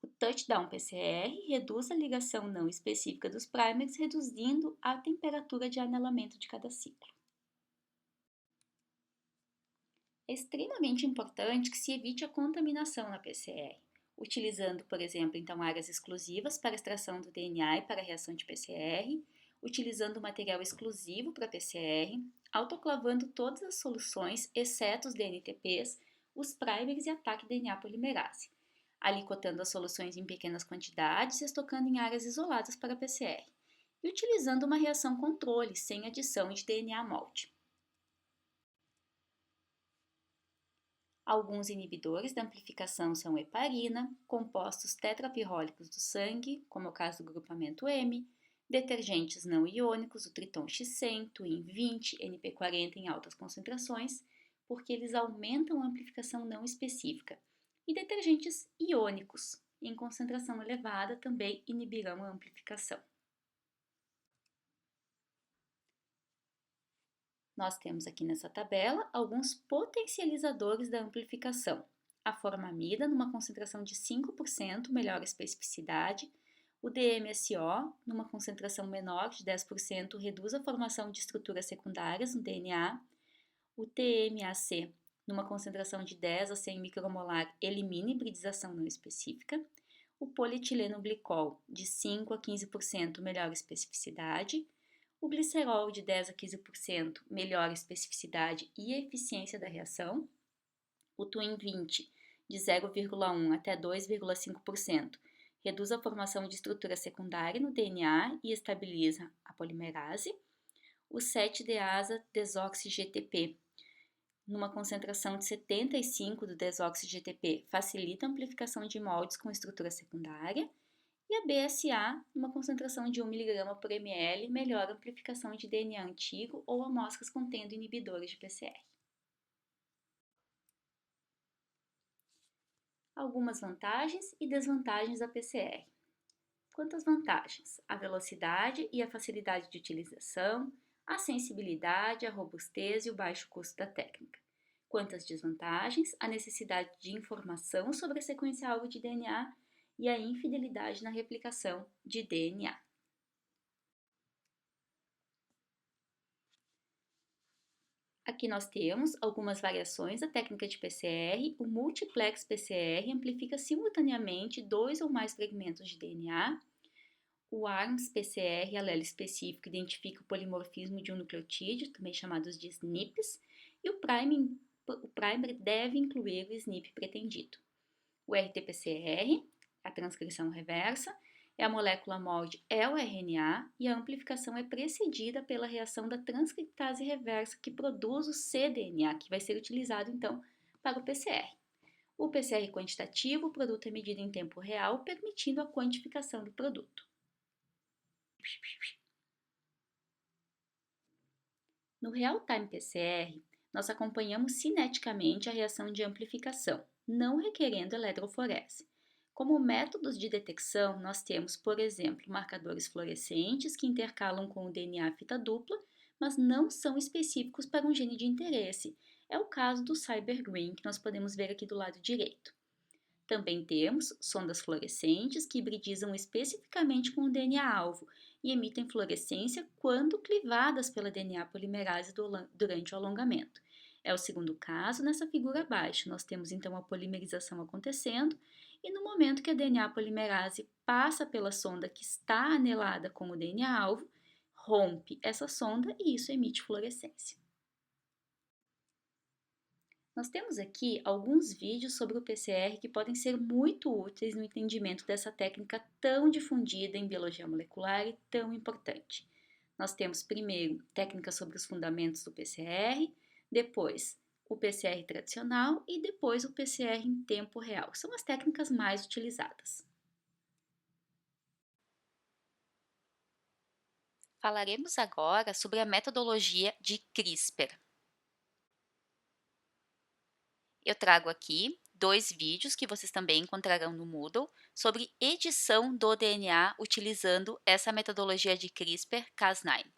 [SPEAKER 1] O Touchdown PCR reduz a ligação não específica dos primers, reduzindo a temperatura de anelamento de cada ciclo. É extremamente importante que se evite a contaminação na PCR, utilizando, por exemplo, então, áreas exclusivas para extração do DNA e para a reação de PCR, utilizando material exclusivo para PCR, autoclavando todas as soluções, exceto os DNTPs, os primers e a TAC DNA polimerase, alicotando as soluções em pequenas quantidades e estocando em áreas isoladas para PCR, e utilizando uma reação controle sem adição de DNA molde. Alguns inibidores da amplificação são heparina, compostos tetrapirrólicos do sangue, como é o caso do grupamento M, detergentes não iônicos, o Triton X100, Twin 20, NP40 em altas concentrações, porque eles aumentam a amplificação não específica, e detergentes iônicos, em concentração elevada, também inibirão a amplificação. Nós temos aqui nessa tabela alguns potencializadores da amplificação. A formamida, numa concentração de 5%, melhora a especificidade. O DMSO, numa concentração menor de 10%, reduz a formação de estruturas secundárias no DNA. O TMAC, numa concentração de 10 a 100 micromolar, elimina hibridização não específica. O polietileno-glicol, de 5 a 15%, melhora a especificidade. O glicerol, de 10 a 15%, melhora a especificidade e a eficiência da reação. O Twin 20, de 0,1 até 2,5%, reduz a formação de estrutura secundária no DNA e estabiliza a polimerase. O 7-deasa-desoxi-GTP, numa concentração de 75 do desoxi-GTP, facilita a amplificação de moldes com estrutura secundária. E a BSA, numa concentração de 1 mg por ml, melhora a amplificação de DNA antigo ou amostras contendo inibidores de PCR. Algumas vantagens e desvantagens da PCR. Quantas vantagens? A velocidade e a facilidade de utilização, a sensibilidade, a robustez e o baixo custo da técnica. Quantas desvantagens? A necessidade de informação sobre a sequência-alvo de DNA e a infidelidade na replicação de DNA. Aqui nós temos algumas variações da técnica de PCR. O multiplex PCR amplifica simultaneamente 2 ou mais fragmentos de DNA. O ARMS PCR, alelo específico, identifica o polimorfismo de um nucleotídeo, também chamados de SNPs, e o primer deve incluir o SNP pretendido. O RT-PCR, a transcrição reversa, é a molécula molde é o RNA e a amplificação é precedida pela reação da transcriptase reversa que produz o cDNA, que vai ser utilizado então para o PCR. O PCR quantitativo, o produto é medido em tempo real, permitindo a quantificação do produto. No Real-Time PCR, nós acompanhamos cineticamente a reação de amplificação, não requerendo eletroforese. Como métodos de detecção, nós temos, por exemplo, marcadores fluorescentes que intercalam com o DNA fita dupla, mas não são específicos para um gene de interesse. É o caso do CyberGreen, que nós podemos ver aqui do lado direito. Também temos sondas fluorescentes que hibridizam especificamente com o DNA-alvo e emitem fluorescência quando clivadas pela DNA polimerase durante o alongamento. É o segundo caso nessa figura abaixo. Nós temos então a polimerização acontecendo e no momento que a DNA polimerase passa pela sonda que está anelada com o DNA-alvo, rompe essa sonda e isso emite fluorescência. Nós temos aqui alguns vídeos sobre o PCR que podem ser muito úteis no entendimento dessa técnica tão difundida em biologia molecular e tão importante. Nós temos primeiro técnicas sobre os fundamentos do PCR, depois o PCR tradicional e depois o PCR em tempo real. São as técnicas mais utilizadas. Falaremos agora sobre a metodologia de CRISPR. Eu trago aqui 2 vídeos que vocês também encontrarão no Moodle sobre edição do DNA utilizando essa metodologia de CRISPR-Cas9.